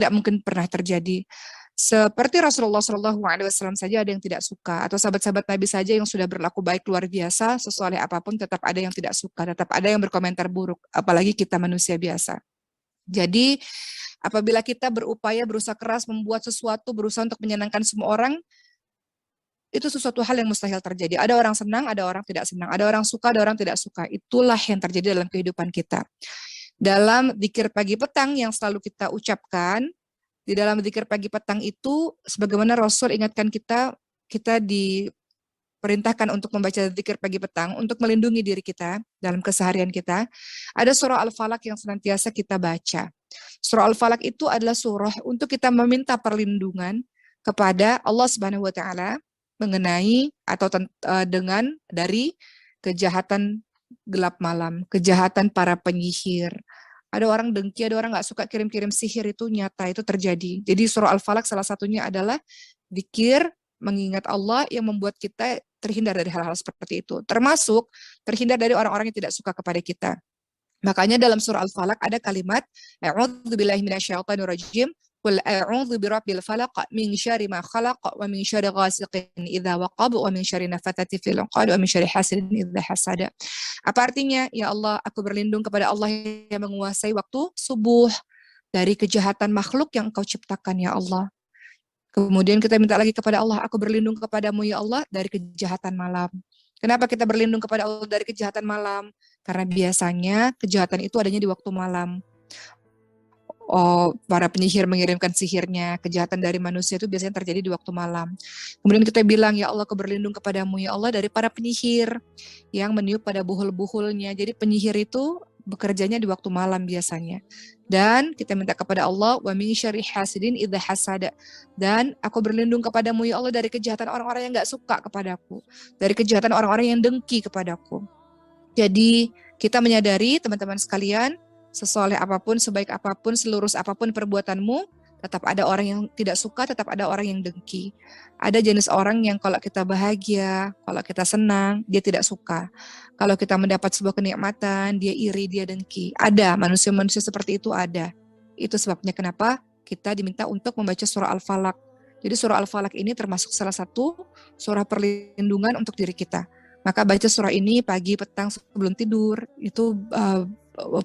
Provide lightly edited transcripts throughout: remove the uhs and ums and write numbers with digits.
tidak mungkin pernah terjadi. Seperti Rasulullah SAW saja ada yang tidak suka, atau sahabat-sahabat Nabi saja yang sudah berlaku baik luar biasa, sesoleh apapun tetap ada yang tidak suka, tetap ada yang berkomentar buruk, apalagi kita manusia biasa. Jadi apabila kita berupaya, berusaha keras membuat sesuatu, berusaha untuk menyenangkan semua orang, itu sesuatu hal yang mustahil terjadi. Ada orang senang, ada orang tidak senang, ada orang suka, ada orang tidak suka. Itulah yang terjadi dalam kehidupan kita. Dalam zikir pagi petang yang selalu kita ucapkan, di dalam zikir pagi petang itu, sebagaimana Rasul ingatkan kita, kita diperintahkan untuk membaca zikir pagi petang, untuk melindungi diri kita dalam keseharian kita. Ada surah Al-Falaq yang senantiasa kita baca. Surah Al-Falaq itu adalah surah untuk kita meminta perlindungan kepada Allah Subhanahu wa taala mengenai atau dengan dari kejahatan gelap malam, kejahatan para penyihir. Ada orang dengki, ada orang nggak suka kirim-kirim sihir, itu nyata, itu terjadi. Jadi surah Al-Falaq salah satunya adalah zikir mengingat Allah yang membuat kita terhindar dari hal-hal seperti itu. Termasuk terhindar dari orang-orang yang tidak suka kepada kita. Makanya dalam surah Al-Falaq ada kalimat a'udzubillahi minasyaitonirrajim qul a'udzu birabbil falaq min syarri ma khalaq wa min syarri ghasiqin idza waqab wa min syarri nafathati fil 'uqad wa min syarri hasidin idza hasada. Apa artinya? Ya Allah, aku berlindung kepada Allah yang menguasai waktu subuh dari kejahatan makhluk yang Engkau ciptakan ya Allah. Kemudian kita minta lagi kepada Allah, aku berlindung kepadamu ya Allah dari kejahatan malam. Kenapa kita berlindung kepada Allah dari kejahatan malam? Karena biasanya kejahatan itu adanya di waktu malam. Para penyihir mengirimkan sihirnya, kejahatan dari manusia itu biasanya terjadi di waktu malam. Kemudian kita bilang, ya Allah, aku berlindung kepadamu ya Allah dari para penyihir yang meniup pada buhul-buhulnya. Jadi penyihir itu bekerjanya di waktu malam biasanya. Dan kita minta kepada Allah, wa min syarri hasidin idza hasada. Dan aku berlindung kepadamu ya Allah dari kejahatan orang-orang yang enggak suka kepadaku, dari kejahatan orang-orang yang dengki kepadaku. Jadi kita menyadari teman-teman sekalian, sesoleh apapun, sebaik apapun, selurus apapun perbuatanmu, tetap ada orang yang tidak suka, tetap ada orang yang dengki. Ada jenis orang yang kalau kita bahagia, kalau kita senang, dia tidak suka. Kalau kita mendapat sebuah kenikmatan, dia iri, dia dengki. Ada manusia-manusia seperti itu, ada. Itu sebabnya kenapa kita diminta untuk membaca surah Al-Falaq. Jadi surah Al-Falaq ini termasuk salah satu surah perlindungan untuk diri kita. Maka baca surah ini pagi, petang, sebelum tidur, itu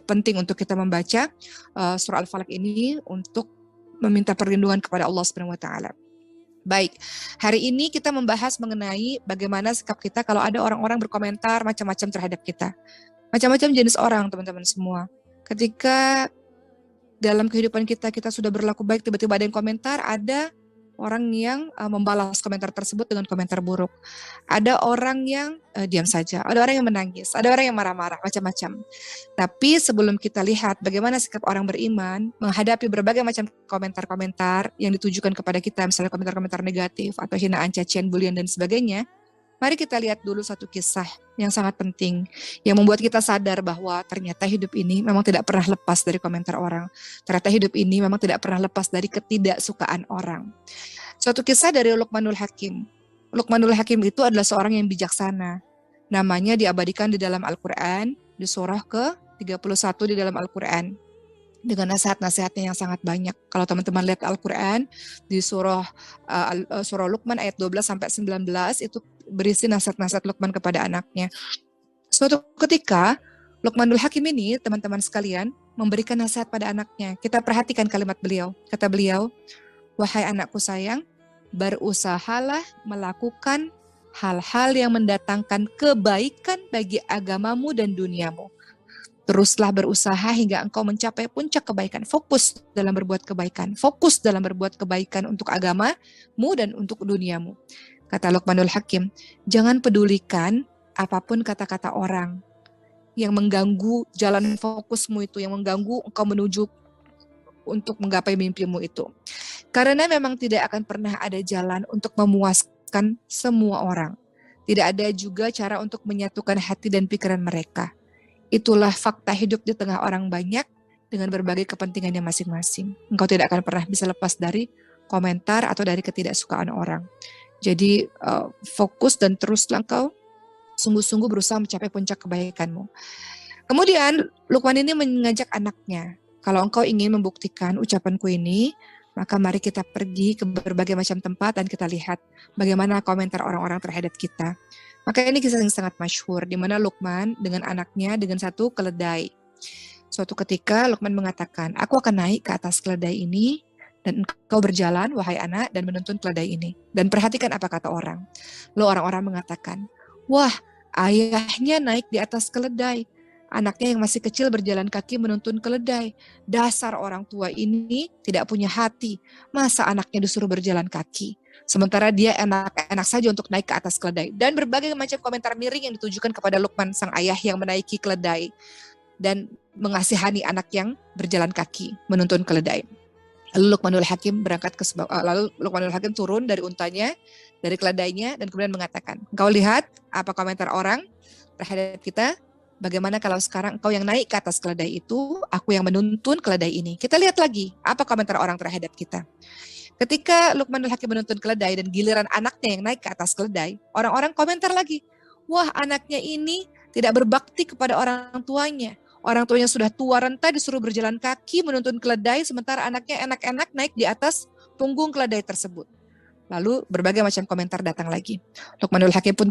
penting untuk kita membaca surah Al-Falaq ini untuk meminta perlindungan kepada Allah Subhanahu wa taala. Baik, hari ini kita membahas mengenai bagaimana sikap kita kalau ada orang-orang berkomentar macam-macam terhadap kita. Macam-macam jenis orang, teman-teman semua. Ketika dalam kehidupan kita sudah berlaku baik, tiba-tiba ada yang komentar, ada orang yang membalas komentar tersebut dengan komentar buruk. Ada orang yang diam saja, ada orang yang menangis, ada orang yang marah-marah, macam-macam. Tapi sebelum kita lihat bagaimana sikap orang beriman menghadapi berbagai macam komentar-komentar yang ditujukan kepada kita, misalnya komentar-komentar negatif atau hinaan, cacian, bulian, dan sebagainya, mari kita lihat dulu satu kisah yang sangat penting, yang membuat kita sadar bahwa ternyata hidup ini memang tidak pernah lepas dari komentar orang. Ternyata hidup ini memang tidak pernah lepas dari ketidaksukaan orang. Suatu kisah dari Luqmanul Hakim. Luqmanul Hakim itu adalah seorang yang bijaksana. Namanya diabadikan di dalam Al-Quran, di surah ke-31 di dalam Al-Quran. Dengan nasihat-nasihatnya yang sangat banyak. Kalau teman-teman lihat Al-Quran, di surah Luqman ayat 12-19, itu berisi nasihat-nasihat Luqman kepada anaknya. Suatu ketika, Luqmanul Hakim ini, teman-teman sekalian, memberikan nasihat pada anaknya. Kita perhatikan kalimat beliau. Kata beliau, wahai anakku sayang, berusahalah melakukan hal-hal yang mendatangkan kebaikan bagi agamamu dan duniamu. Teruslah berusaha hingga engkau mencapai puncak kebaikan. Fokus dalam berbuat kebaikan. Fokus dalam berbuat kebaikan untuk agamamu dan untuk duniamu. Kata Luqmanul Hakim, jangan pedulikan apapun kata-kata orang yang mengganggu jalan fokusmu itu, yang mengganggu engkau menuju untuk menggapai mimpimu itu. Karena memang tidak akan pernah ada jalan untuk memuaskan semua orang. Tidak ada juga cara untuk menyatukan hati dan pikiran mereka. Itulah fakta hidup di tengah orang banyak dengan berbagai kepentingannya masing-masing. Engkau tidak akan pernah bisa lepas dari komentar atau dari ketidaksukaan orang. Jadi fokus dan teruslah engkau sungguh-sungguh berusaha mencapai puncak kebaikanmu. Kemudian Luqman ini mengajak anaknya, Kalau engkau ingin membuktikan ucapanku ini, maka mari kita pergi ke berbagai macam tempat dan kita lihat bagaimana komentar orang-orang terhadap kita. Maka ini kisah yang sangat masyhur, di mana Luqman dengan anaknya dengan satu keledai. Suatu ketika Luqman mengatakan, aku akan naik ke atas keledai ini, dan engkau berjalan, wahai anak, dan menuntun keledai ini. Dan perhatikan apa kata orang. Lalu orang-orang mengatakan, wah, ayahnya naik di atas keledai. Anaknya yang masih kecil berjalan kaki menuntun keledai. Dasar orang tua ini tidak punya hati. Masa anaknya disuruh berjalan kaki? Sementara dia enak-enak saja untuk naik ke atas keledai. Dan berbagai macam komentar miring yang ditujukan kepada Luqman, sang ayah yang menaiki keledai. Dan mengasihani anak yang berjalan kaki menuntun keledai. Lalu Luqmanul Hakim turun dari untanya, dari keledainya, dan kemudian mengatakan, engkau lihat apa komentar orang terhadap kita? Bagaimana kalau sekarang engkau yang naik ke atas keledai itu, aku yang menuntun keledai ini. Kita lihat lagi apa komentar orang terhadap kita. Ketika Luqmanul Hakim menuntun keledai dan giliran anaknya yang naik ke atas keledai, orang-orang komentar lagi, wah, anaknya ini tidak berbakti kepada orang tuanya. Orang tuanya sudah tua renta disuruh berjalan kaki menuntun keledai, sementara anaknya enak-enak naik di atas punggung keledai tersebut. Lalu berbagai macam komentar datang lagi. Luqmanul Hakim pun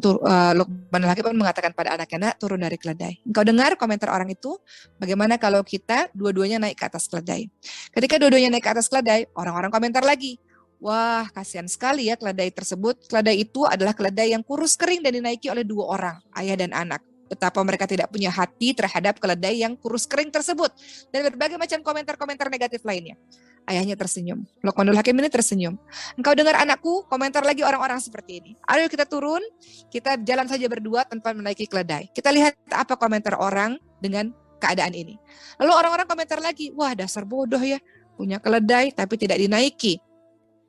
mengatakan pada anaknya, nak, turun dari keledai. Engkau dengar komentar orang itu? Bagaimana kalau kita dua-duanya naik ke atas keledai? Ketika dua-duanya naik ke atas keledai, orang-orang komentar lagi. Wah, kasihan sekali ya keledai tersebut. Keledai itu adalah keledai yang kurus kering dan dinaiki oleh dua orang, ayah dan anak. Betapa mereka tidak punya hati terhadap keledai yang kurus kering tersebut. Dan berbagai macam komentar-komentar negatif lainnya. Ayahnya tersenyum. Luqmanul Hakim ini tersenyum. Engkau dengar anakku, komentar lagi orang-orang seperti ini. Ayo kita turun, kita jalan saja berdua tanpa menaiki keledai. Kita lihat apa komentar orang dengan keadaan ini. Lalu orang-orang komentar lagi, wah, dasar bodoh ya. Punya keledai tapi tidak dinaiki.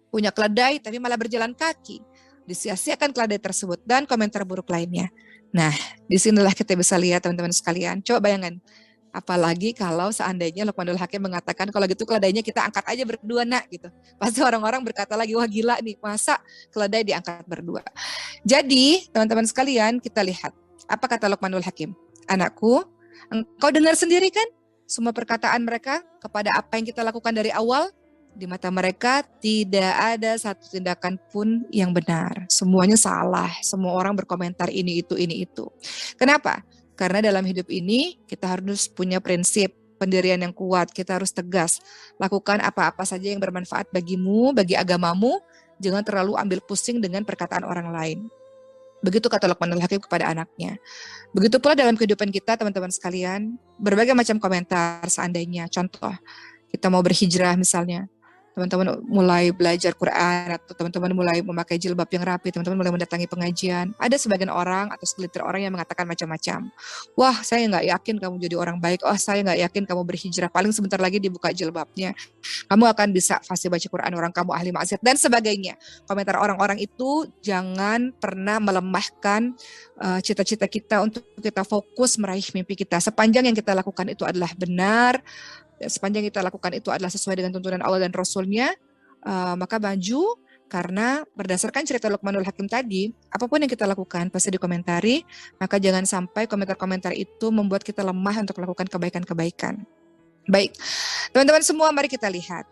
Punya keledai tapi malah berjalan kaki. Disia-siakan keledai tersebut dan komentar buruk lainnya. Nah, disinilah kita bisa lihat teman-teman sekalian. Coba bayangkan, apalagi kalau seandainya Luqmanul Hakim mengatakan, kalau gitu keledainya kita angkat aja berdua, nak, gitu. Pasti orang-orang berkata lagi, wah gila nih, masa keledai diangkat berdua. Jadi, teman-teman sekalian, kita lihat. Apa kata Luqmanul Hakim? Anakku, engkau dengar sendiri kan? Semua perkataan mereka kepada apa yang kita lakukan dari awal, di mata mereka tidak ada satu tindakan pun yang benar. Semuanya salah. Semua orang berkomentar ini, itu, ini, itu. Kenapa? Karena dalam hidup ini kita harus punya prinsip pendirian yang kuat. Kita harus tegas. Lakukan apa-apa saja yang bermanfaat bagimu, bagi agamamu. Jangan terlalu ambil pusing dengan perkataan orang lain. Begitu kata Luqmanul Hakim kepada anaknya. Begitu pula dalam kehidupan kita, teman-teman sekalian. Berbagai macam komentar seandainya. Contoh, kita mau berhijrah misalnya. Teman-teman mulai belajar Quran atau teman-teman mulai memakai jilbab yang rapi, teman-teman mulai mendatangi pengajian. Ada sebagian orang atau segelintir orang yang mengatakan macam-macam. Wah, saya nggak yakin kamu jadi orang baik. Oh, saya nggak yakin kamu berhijrah. Paling sebentar lagi dibuka jilbabnya. Kamu akan bisa fasih baca Quran, orang kamu ahli maksiat dan sebagainya. Komentar orang-orang itu jangan pernah melemahkan cita-cita kita untuk kita fokus meraih mimpi kita. Sepanjang yang kita lakukan itu adalah benar, sepanjang kita lakukan itu adalah sesuai dengan tuntunan Allah dan Rasul-Nya, maka maju. Karena berdasarkan cerita Luqmanul Hakim tadi, apapun yang kita lakukan pasti dikomentari, maka jangan sampai komentar-komentar itu membuat kita lemah untuk melakukan kebaikan-kebaikan. Baik, teman-teman semua, mari kita lihat.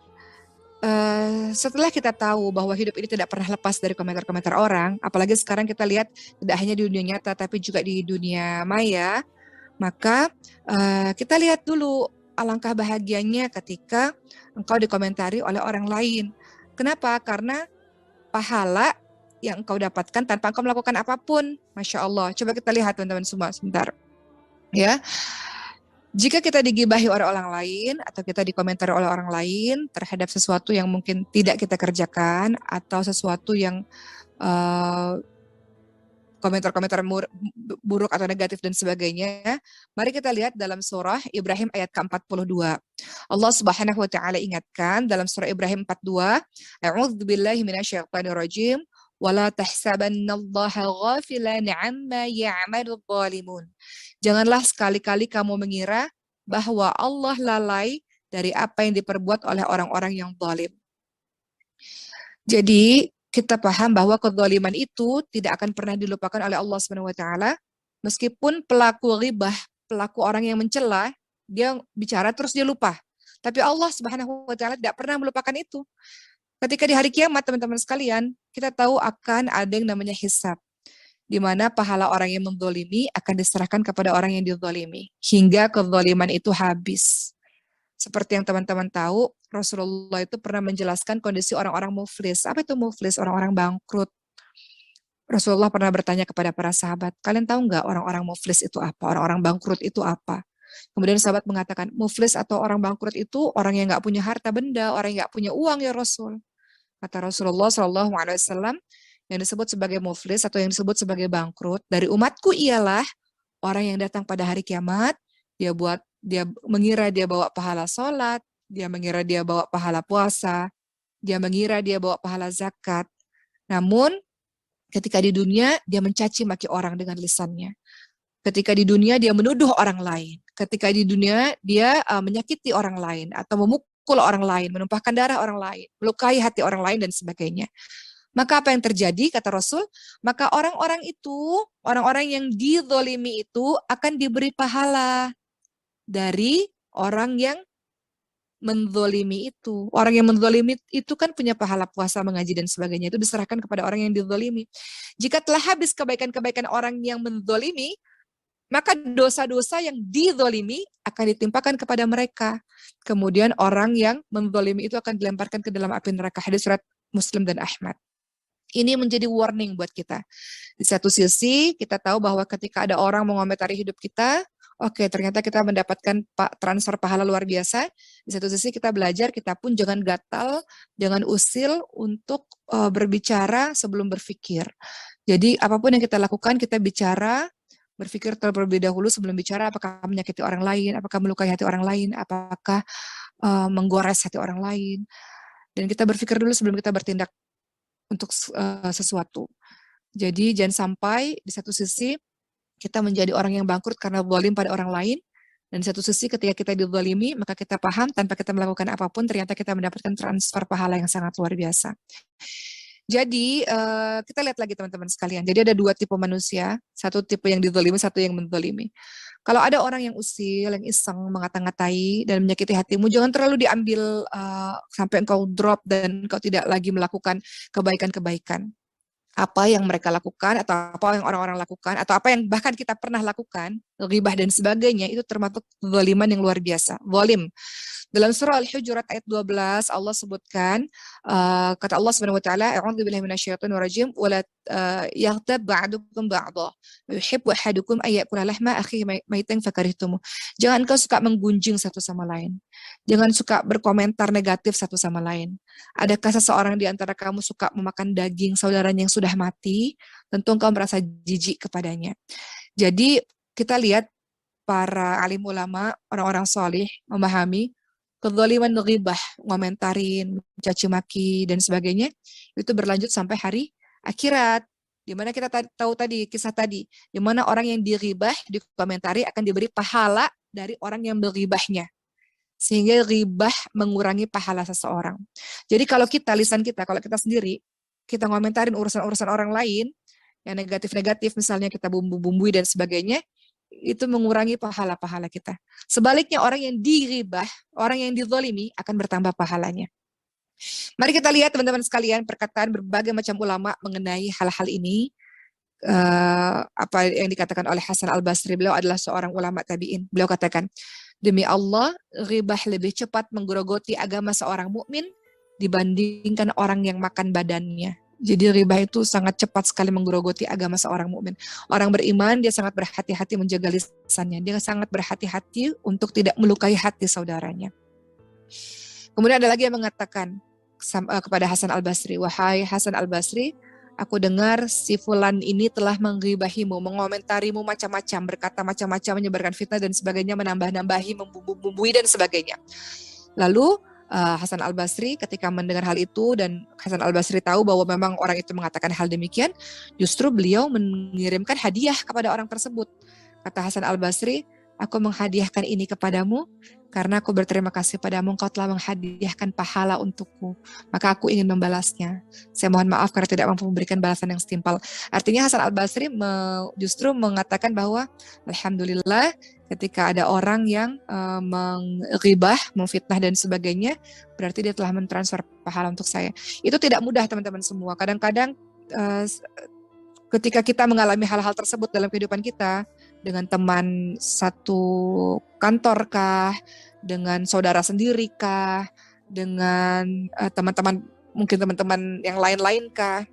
Setelah kita tahu bahwa hidup ini tidak pernah lepas dari komentar-komentar orang, apalagi sekarang kita lihat tidak hanya di dunia nyata tapi juga di dunia maya, maka kita lihat dulu alangkah bahagianya ketika engkau dikomentari oleh orang lain. Kenapa? Karena pahala yang engkau dapatkan tanpa engkau melakukan apapun. Masya Allah. Coba kita lihat teman-teman semua sebentar. Ya, jika kita digibahi oleh orang lain atau kita dikomentari oleh orang lain terhadap sesuatu yang mungkin tidak kita kerjakan atau sesuatu yang komentar-komentar buruk atau negatif dan sebagainya. Mari kita lihat dalam surah Ibrahim ayat ke-42. Allah Subhanahu wa taala ingatkan dalam surah Ibrahim 42, A'udzubillahi minasyaitonirrajim, wala tahsabannallaha ghafilan 'amma ya'malul zalimun. Janganlah sekali-kali kamu mengira bahwa Allah lalai dari apa yang diperbuat oleh orang-orang yang zalim. Jadi kita paham bahwa kezaliman itu tidak akan pernah dilupakan oleh Allah Subhanahu wa taala, meskipun pelaku ghibah, pelaku orang yang mencela, dia bicara terus dia lupa. Tapi Allah Subhanahu wa taala tidak pernah melupakan itu. Ketika di hari kiamat teman-teman sekalian, kita tahu akan ada yang namanya hisab, di mana pahala orang yang menzalimi akan diserahkan kepada orang yang dizalimi hingga kezaliman itu habis. Seperti yang teman-teman tahu, Rasulullah itu pernah menjelaskan kondisi orang-orang muflis. Apa itu muflis? Orang-orang bangkrut. Rasulullah pernah bertanya kepada para sahabat, kalian tahu nggak orang-orang muflis itu apa? Orang-orang bangkrut itu apa? Kemudian sahabat mengatakan, muflis atau orang bangkrut itu orang yang nggak punya harta benda, orang yang nggak punya uang ya Rasul. Kata Rasulullah Shallallahu Alaihi Wasallam, yang disebut sebagai muflis atau yang disebut sebagai bangkrut dari umatku ialah orang yang datang pada hari kiamat, dia mengira dia bawa pahala sholat, dia mengira dia bawa pahala puasa, dia mengira dia bawa pahala zakat. Namun ketika di dunia dia mencaci maki orang dengan lisannya. Ketika di dunia dia menuduh orang lain. Ketika di dunia dia menyakiti orang lain atau memukul orang lain, menumpahkan darah orang lain, melukai hati orang lain dan sebagainya. Maka apa yang terjadi kata Rasul? Maka orang-orang itu, orang-orang yang dizalimi itu akan diberi pahala dari orang yang menzalimi itu. Orang yang menzalimi itu kan punya pahala puasa, mengaji dan sebagainya. Itu diserahkan kepada orang yang dizalimi. Jika telah habis kebaikan-kebaikan orang yang menzalimi, maka dosa-dosa yang dizalimi akan ditimpakan kepada mereka. Kemudian orang yang menzalimi itu akan dilemparkan ke dalam api neraka. Hadis riwayat Muslim dan Ahmad. Ini menjadi warning buat kita. Di satu sisi kita tahu bahwa ketika ada orang mengomentari hidup kita, oke, ternyata kita mendapatkan transfer pahala luar biasa. Di satu sisi kita belajar, kita pun jangan gatal, jangan usil untuk berbicara sebelum berpikir. Jadi apapun yang kita lakukan, kita bicara, berpikir terlebih dahulu sebelum bicara, apakah menyakiti orang lain, apakah melukai hati orang lain, apakah menggores hati orang lain. Dan kita berpikir dulu sebelum kita bertindak untuk sesuatu. Jadi jangan sampai di satu sisi kita menjadi orang yang bangkrut karena zalim pada orang lain, dan di satu sisi ketika kita dizalimi maka kita paham tanpa kita melakukan apapun ternyata kita mendapatkan transfer pahala yang sangat luar biasa. Jadi kita lihat lagi teman-teman sekalian. Jadi ada dua tipe manusia, satu tipe yang dizalimi, satu yang menzalimi. Kalau ada orang yang usil, yang iseng, mengata-ngatai dan menyakiti hatimu, jangan terlalu diambil sampai engkau drop dan engkau tidak lagi melakukan kebaikan-kebaikan. Apa yang mereka lakukan atau apa yang orang-orang lakukan atau apa yang bahkan kita pernah lakukan, ghibah dan sebagainya, itu termasuk zaliman yang luar biasa. Zalim. Dalam surah Al-Hujurat ayat 12 Allah sebutkan kata Allah Subhanahu wa taala, a'udzubillahi minasyaitonir rajim, wa la yaghtab ba'dukum ba'dha yuhibbu ahadukum ay ya'kula lahma akhihi maitan fakarihtum. Jangan kau suka menggunjing satu sama lain. Jangan suka berkomentar negatif satu sama lain. Adakah seseorang di antara kamu suka memakan daging saudaranya yang sudah mati? Tentu engkau merasa jijik kepadanya. Jadi kita lihat para alim ulama, orang-orang solih memahami kezaliman ghibah, ngomentarin, caci maki dan sebagainya, itu berlanjut sampai hari akhirat. Di mana kita tahu tadi kisah tadi, di mana orang yang diribah, dikomentari akan diberi pahala dari orang yang beribahnya. Sehingga ribah mengurangi pahala seseorang. Jadi kalau kita, lisan kita, kalau kita sendiri, kita ngomentarin urusan-urusan orang lain, yang negatif-negatif, misalnya kita bumbu-bumbui dan sebagainya, itu mengurangi pahala-pahala kita. Sebaliknya orang yang diribah, orang yang dizalimi akan bertambah pahalanya. Mari kita lihat teman-teman sekalian perkataan berbagai macam ulama mengenai hal-hal ini. Apa yang dikatakan oleh Hasan Al-Basri, beliau adalah seorang ulama tabi'in. Beliau katakan, demi Allah, ribah lebih cepat menggerogoti agama seorang mukmin dibandingkan orang yang makan badannya. Jadi ribah itu sangat cepat sekali menggerogoti agama seorang mukmin. Orang beriman dia sangat berhati-hati menjaga lisannya. Dia sangat berhati-hati untuk tidak melukai hati saudaranya. Kemudian ada lagi yang mengatakan kepada Hasan Al-Basri, wahai Hasan Al-Basri, aku dengar si fulan ini telah menggibahimu, mengomentarimu macam-macam, berkata macam-macam, menyebarkan fitnah dan sebagainya, menambah-nambahi, membumbu-bumbui dan sebagainya. Lalu Hasan Al-Basri ketika mendengar hal itu dan Hasan Al-Basri tahu bahwa memang orang itu mengatakan hal demikian, justru beliau mengirimkan hadiah kepada orang tersebut. Kata Hasan Al-Basri, aku menghadiahkan ini kepadamu karena aku berterima kasih padamu, engkau telah menghadiahkan pahala untukku, maka aku ingin membalasnya. Saya mohon maaf karena tidak mampu memberikan balasan yang setimpal. Artinya Hasan al-Basri justru mengatakan bahwa alhamdulillah ketika ada orang yang menghibah, memfitnah dan sebagainya, berarti dia telah mentransfer pahala untuk saya. Itu tidak mudah teman-teman semua. Kadang-kadang ketika kita mengalami hal-hal tersebut dalam kehidupan kita, dengan teman satu kantor kah, dengan saudara sendiri kah, dengan teman-teman, mungkin teman-teman yang lain-lain kah,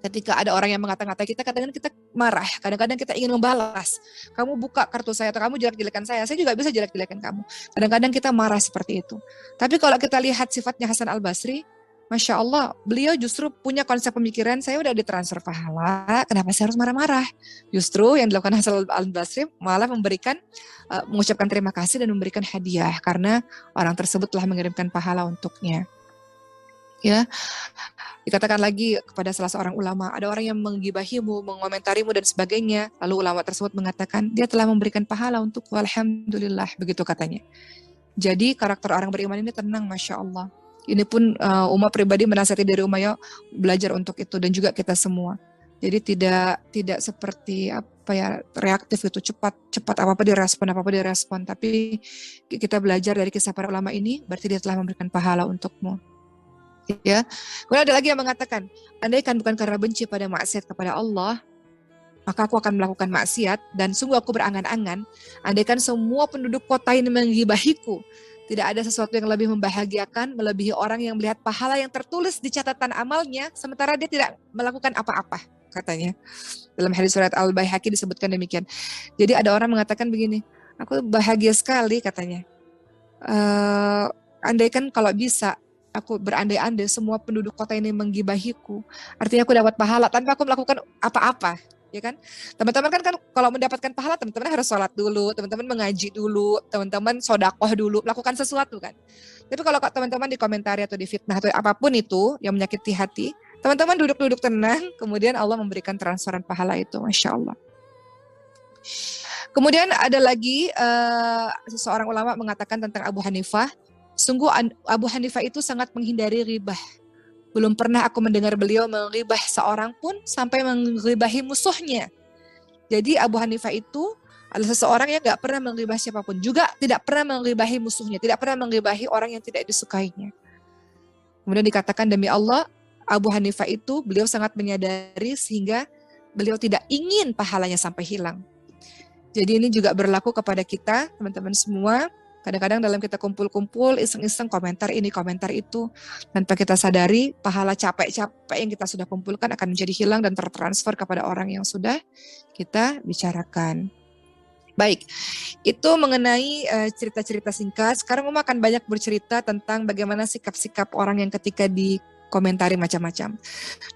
ketika ada orang yang mengata-ngatai kita, kadang-kadang kita marah, kadang-kadang kita ingin membalas. Kamu buka kartu saya atau kamu jelek-jelekan saya juga bisa jelek-jelekan kamu. Kadang-kadang kita marah seperti itu. Tapi kalau kita lihat sifatnya Hasan al-Basri, Masya Allah, beliau justru punya konsep pemikiran, saya udah ditransfer pahala, kenapa saya harus marah-marah? Justru yang dilakukan Hasan al-Basri malah mengucapkan terima kasih dan memberikan hadiah, karena orang tersebut telah mengirimkan pahala untuknya. Ya, dikatakan lagi kepada salah seorang ulama, ada orang yang menggibahimu, mengomentarimu dan sebagainya, lalu ulama tersebut mengatakan, dia telah memberikan pahala untukku, alhamdulillah, begitu katanya. Jadi karakter orang beriman ini tenang, Masya Allah. Ini pun Uma pribadi menasihati diri Uma belajar untuk itu, dan juga kita semua. Jadi tidak seperti reaktif itu, cepat apa-apa direspon, tapi kita belajar dari kisah para ulama ini, berarti dia telah memberikan pahala untukmu. Ya. Kemudian ada lagi yang mengatakan, andaikan bukan karena benci pada maksiat kepada Allah, maka aku akan melakukan maksiat, dan sungguh aku berangan-angan, andaikan semua penduduk kota ini menggibahiku, tidak ada sesuatu yang lebih membahagiakan, melebihi orang yang melihat pahala yang tertulis di catatan amalnya, sementara dia tidak melakukan apa-apa, katanya. Dalam hadis surat Al-Baihaqi disebutkan demikian. Jadi ada orang mengatakan begini, aku bahagia sekali, katanya. Andaikan kalau bisa, aku berandai-andai semua penduduk kota ini menggibahiku, artinya aku dapat pahala tanpa aku melakukan apa-apa. Ya kan, teman-teman kan kalau mendapatkan pahala, teman-teman harus sholat dulu, teman-teman mengaji dulu, teman-teman sodakoh dulu, melakukan sesuatu kan. Tapi kalau teman-teman di komentari atau di fitnah atau apapun itu yang menyakiti hati, teman-teman duduk-duduk tenang, kemudian Allah memberikan transferan pahala itu, Masya Allah. Kemudian ada lagi seseorang ulama mengatakan tentang Abu Hanifah, sungguh Abu Hanifah itu sangat menghindari ribah. Belum pernah aku mendengar beliau menghibah seorang pun sampai menghibahi musuhnya. Jadi Abu Hanifah itu adalah seseorang yang gak pernah menghibah siapapun. Juga tidak pernah menghibahi musuhnya. Tidak pernah menghibahi orang yang tidak disukainya. Kemudian dikatakan demi Allah, Abu Hanifah itu beliau sangat menyadari sehingga beliau tidak ingin pahalanya sampai hilang. Jadi ini juga berlaku kepada kita, teman-teman semua. Kadang-kadang dalam kita kumpul-kumpul, iseng-iseng komentar ini, komentar itu, tanpa kita sadari, pahala capek-capek yang kita sudah kumpulkan akan menjadi hilang dan tertransfer kepada orang yang sudah kita bicarakan. Baik, itu mengenai cerita-cerita singkat. Sekarang Uma akan banyak bercerita tentang bagaimana sikap-sikap orang yang ketika dikomentari macam-macam.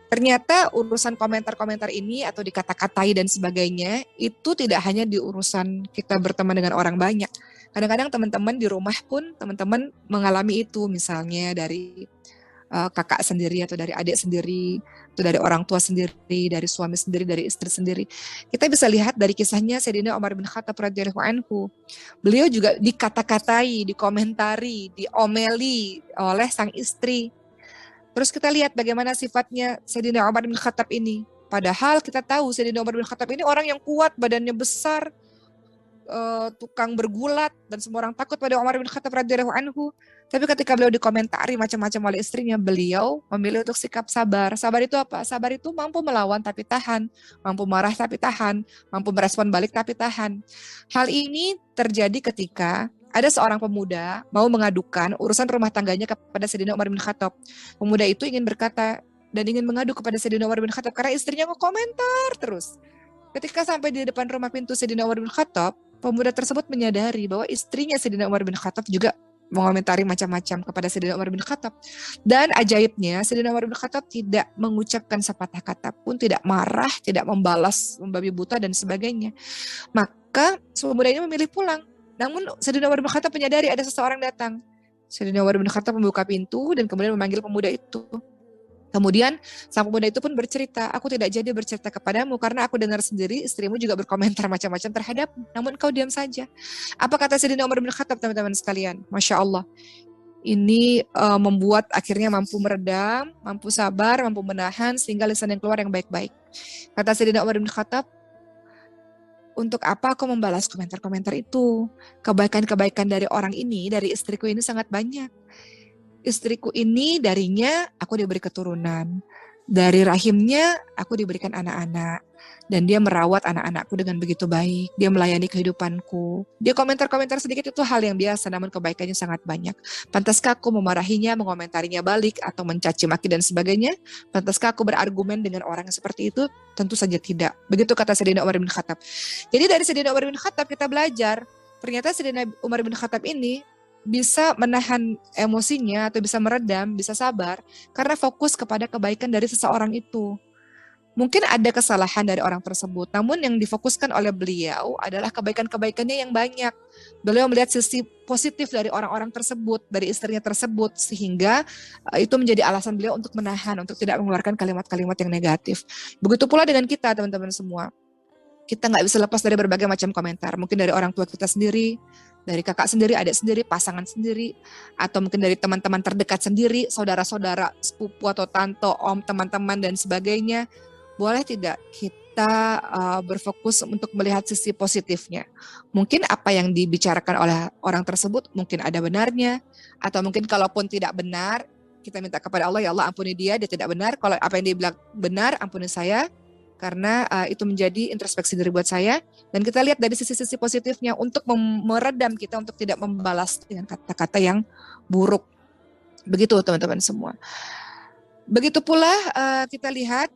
Ternyata urusan komentar-komentar ini atau dikata-katai dan sebagainya, itu tidak hanya di urusan kita berteman dengan orang banyak. Kadang-kadang teman-teman di rumah pun teman-teman mengalami itu, misalnya dari kakak sendiri atau dari adik sendiri, atau dari orang tua sendiri, dari suami sendiri, dari istri sendiri. Kita bisa lihat dari kisahnya Sayyidina Umar bin Khattab radhiyallahu anhu. Beliau juga dikata-katai, dikomentari, diomeli oleh sang istri. Terus kita lihat bagaimana sifatnya Sayyidina Umar bin Khattab ini. Padahal kita tahu Sayyidina Umar bin Khattab ini orang yang kuat, badannya besar, tukang bergulat, dan semua orang takut pada Umar bin Khattab radhiyallahu anhu. Tapi ketika beliau dikomentari macam-macam oleh istrinya, beliau memilih untuk sikap sabar. Sabar itu apa? Sabar itu mampu melawan tapi tahan, mampu marah tapi tahan, mampu merespon balik tapi tahan. Hal ini terjadi ketika ada seorang pemuda mau mengadukan urusan rumah tangganya kepada Sayyidina Umar bin Khattab. Pemuda itu ingin berkata dan ingin mengadu kepada Sayyidina Umar bin Khattab karena istrinya ngekomentar terus. Ketika sampai di depan rumah pintu Sayyidina Umar bin Khattab, pemuda tersebut menyadari bahwa istrinya Sayyidina Umar bin Khattab juga mengomentari macam-macam kepada Sayyidina Umar bin Khattab. Dan ajaibnya, Sayyidina Umar bin Khattab tidak mengucapkan sepatah kata pun, tidak marah, tidak membalas, membabi buta dan sebagainya. Maka pemuda ini memilih pulang. Namun Sayyidina Umar bin Khattab menyadari ada seseorang datang. Sayyidina Umar bin Khattab membuka pintu dan kemudian memanggil pemuda itu. Kemudian sang pemuda itu pun bercerita, aku tidak jadi bercerita kepadamu karena aku dengar sendiri istrimu juga berkomentar macam-macam terhadap, namun kau diam saja. Apa kata Sayyidina Umar bin Khattab, teman-teman sekalian? Masya Allah. Ini membuat akhirnya mampu meredam, mampu sabar, mampu menahan sehingga lisan yang keluar yang baik-baik. Kata Sayyidina Umar bin Khattab, untuk apa aku membalas komentar-komentar itu? Kebaikan-kebaikan dari orang ini, dari istriku ini sangat banyak. Istriku ini darinya aku diberi keturunan. Dari rahimnya aku diberikan anak-anak. Dan dia merawat anak-anakku dengan begitu baik. Dia melayani kehidupanku. Dia komentar-komentar sedikit itu hal yang biasa, namun kebaikannya sangat banyak. Pantaskah aku memarahinya, mengomentarinya balik, atau mencaci maki dan sebagainya? Pantaskah aku berargumen dengan orang yang seperti itu? Tentu saja tidak. Begitu kata Sayyidina Umar bin Khattab. Jadi dari Sayyidina Umar bin Khattab kita belajar, ternyata Sayyidina Umar bin Khattab ini bisa menahan emosinya atau bisa meredam, bisa sabar karena fokus kepada kebaikan dari seseorang itu. Mungkin ada kesalahan dari orang tersebut, namun yang difokuskan oleh beliau adalah kebaikan-kebaikannya yang banyak. Beliau melihat sisi positif dari orang-orang tersebut, dari istrinya tersebut, sehingga itu menjadi alasan beliau untuk menahan, untuk tidak mengeluarkan kalimat-kalimat yang negatif. Begitu pula dengan kita, teman-teman semua. Kita nggak bisa lepas dari berbagai macam komentar. Mungkin dari orang tua kita sendiri, dari kakak sendiri, adik sendiri, pasangan sendiri, atau mungkin dari teman-teman terdekat sendiri, saudara-saudara, sepupu atau tante, om, teman-teman, dan sebagainya. Boleh tidak kita berfokus untuk melihat sisi positifnya? Mungkin apa yang dibicarakan oleh orang tersebut mungkin ada benarnya, atau mungkin kalaupun tidak benar, kita minta kepada Allah, ya Allah ampuni dia tidak benar. Kalau apa yang dia bilang benar, ampuni saya, karena itu menjadi introspeksi diri buat saya. Dan kita lihat dari sisi-sisi positifnya untuk meredam kita untuk tidak membalas dengan kata-kata yang buruk. Begitu teman-teman semua. Begitu pula kita lihat,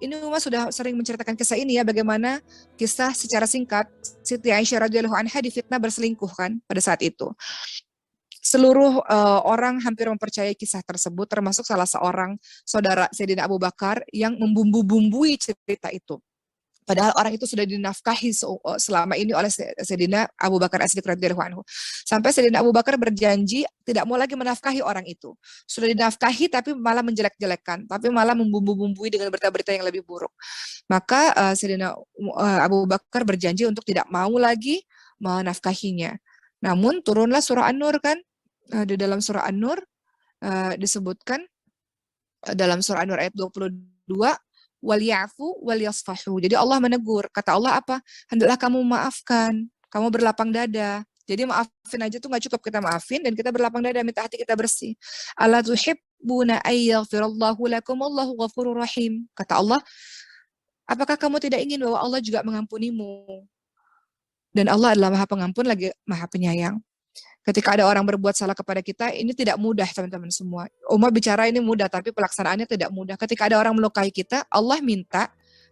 ini Uma sudah sering menceritakan kisah ini ya, bagaimana kisah secara singkat Siti Aisyah radhiyallahu anha difitnah berselingkuh kan pada saat itu. Seluruh orang hampir mempercayai kisah tersebut, termasuk salah seorang saudara Sayyidina Abu Bakar yang membumbu-bumbui cerita itu. Padahal orang itu sudah dinafkahi selama ini oleh Sayyidina Abu Bakar As-Siddiq radhiyallahu anhu. Sampai Sayyidina Abu Bakar berjanji tidak mau lagi menafkahi orang itu. Sudah dinafkahi tapi malah menjelek-jelekan, tapi malah membumbu-bumbui dengan berita-berita yang lebih buruk. Maka Sayyidina Abu Bakar berjanji untuk tidak mau lagi menafkahinya. Namun turunlah surah An-Nur kan, di dalam surah An-Nur disebutkan dalam surah An-Nur ayat 22, waliyafu waliyasfahu. Jadi Allah menegur. Kata Allah apa? Hendaklah kamu maafkan, kamu berlapang dada. Jadi maafin aja tuh nggak cukup, kita maafin dan kita berlapang dada, minta hati kita bersih. Ala tuhibbuna ayyaghfirallahu lakum wallahu ghafurur rahim. Kata Allah, apakah kamu tidak ingin bahwa Allah juga mengampunimu? Dan Allah adalah Maha Pengampun lagi Maha Penyayang. Ketika ada orang berbuat salah kepada kita, ini tidak mudah teman-teman semua. Umar bicara ini mudah, tapi pelaksanaannya tidak mudah. Ketika ada orang melukai kita, Allah minta,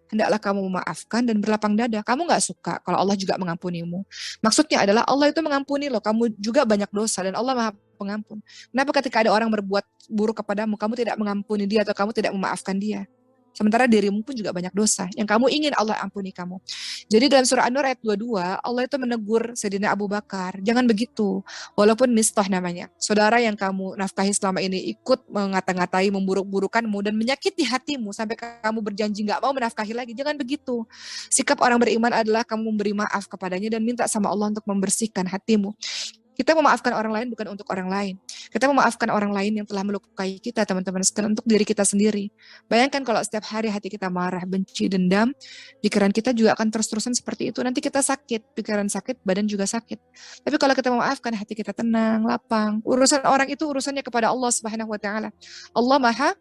hendaklah kamu memaafkan dan berlapang dada. Kamu nggak suka kalau Allah juga mengampunimu. Maksudnya adalah Allah itu mengampuni loh, kamu juga banyak dosa dan Allah Maha Pengampun. Kenapa ketika ada orang berbuat buruk kepadamu, kamu tidak mengampuni dia atau kamu tidak memaafkan dia? Sementara dirimu pun juga banyak dosa yang kamu ingin Allah ampuni kamu. Jadi dalam surah An-Nur ayat 22, Allah itu menegur Sayyidina Abu Bakar, jangan begitu. Walaupun Mistah namanya, saudara yang kamu nafkahi selama ini ikut mengata-ngatai, memburuk-burukanmu dan menyakiti hatimu sampai kamu berjanji nggak mau menafkahi lagi, jangan begitu. Sikap orang beriman adalah kamu memberi maaf kepadanya dan minta sama Allah untuk membersihkan hatimu. Kita memaafkan orang lain bukan untuk orang lain. Kita memaafkan orang lain yang telah melukai kita, teman-teman sekalian, untuk diri kita sendiri. Bayangkan kalau setiap hari hati kita marah, benci, dendam, pikiran kita juga akan terus-terusan seperti itu. Nanti kita sakit, pikiran sakit, badan juga sakit. Tapi kalau kita memaafkan, hati kita tenang, lapang. Urusan orang itu urusannya kepada Allah Subhanahu wa taala. Allah Maha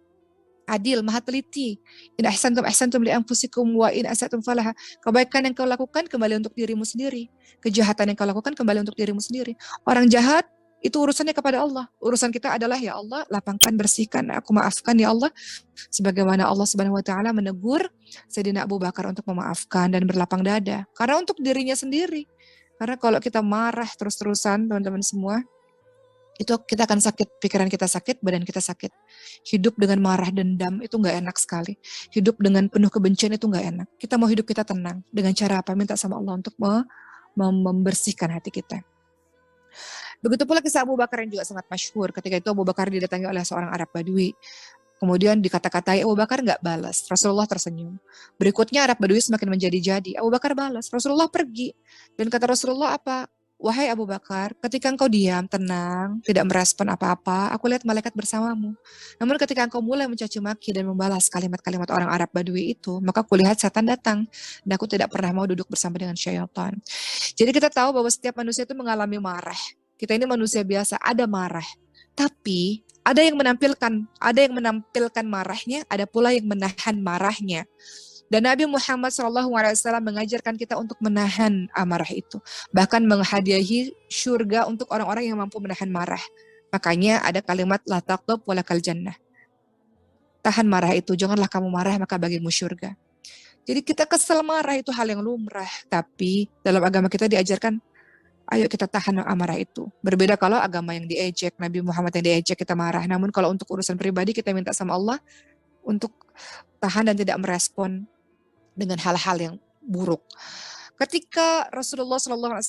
adil, maha teliti. In ahsantum li anfusikum wa in asatum falaha. Kebaikan yang kau lakukan kembali untuk dirimu sendiri. Kejahatan yang kau lakukan kembali untuk dirimu sendiri. Orang jahat itu urusannya kepada Allah. Urusan kita adalah ya Allah, lapangkan, bersihkan, aku maafkan ya Allah. Sebagaimana Allah Subhanahu wa taala menegur Sayyidina Abu Bakar untuk memaafkan dan berlapang dada. Karena untuk dirinya sendiri. Karena kalau kita marah terus-terusan, teman-teman semua, itu kita akan sakit, pikiran kita sakit, badan kita sakit. Hidup dengan marah dendam itu nggak enak sekali. Hidup dengan penuh kebencian itu nggak enak. Kita mau hidup kita tenang. Dengan cara apa? Minta sama Allah untuk membersihkan hati kita. Begitu pula kisah Abu Bakar yang juga sangat masyhur. Ketika itu Abu Bakar didatangi oleh seorang Arab Badui. Kemudian dikata-katai, Abu Bakar nggak balas. Rasulullah tersenyum. Berikutnya Arab Badui semakin menjadi-jadi. Abu Bakar balas. Rasulullah pergi. Dan kata Rasulullah apa? Wahai Abu Bakar, ketika engkau diam, tenang, tidak merespon apa-apa, aku lihat malaikat bersamamu. Namun ketika engkau mulai mencaci maki dan membalas kalimat-kalimat orang Arab Badui itu, maka kulihat setan datang. Dan aku tidak pernah mau duduk bersama dengan syaitan. Jadi kita tahu bahwa setiap manusia itu mengalami marah. Kita ini manusia biasa, ada marah. Tapi ada yang menampilkan marahnya, ada pula yang menahan marahnya. Dan Nabi Muhammad SAW mengajarkan kita untuk menahan amarah itu. Bahkan menghadiahi syurga untuk orang-orang yang mampu menahan marah. Makanya ada kalimat la taqdab walakal jannah. Tahan marah itu, janganlah kamu marah maka bagimu syurga. Jadi kita kesel marah itu hal yang lumrah. Tapi dalam agama kita diajarkan, ayo kita tahan amarah itu. Berbeda kalau agama yang diejek, Nabi Muhammad yang diejek kita marah. Namun kalau untuk urusan pribadi kita minta sama Allah untuk tahan dan tidak merespon dengan hal-hal yang buruk. Ketika Rasulullah SAW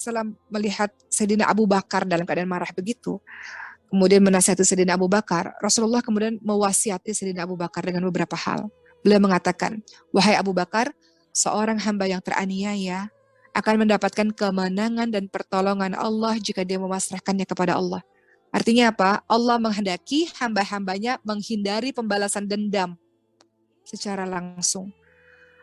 melihat Sayyidina Abu Bakar dalam keadaan marah begitu, kemudian menasihati Sayyidina Abu Bakar, Rasulullah kemudian mewasiati Sayyidina Abu Bakar dengan beberapa hal. Beliau mengatakan, wahai Abu Bakar, seorang hamba yang teraniaya akan mendapatkan kemenangan dan pertolongan Allah jika dia memasrahkannya kepada Allah. Artinya apa? Allah menghendaki hamba-hambanya menghindari pembalasan dendam secara langsung.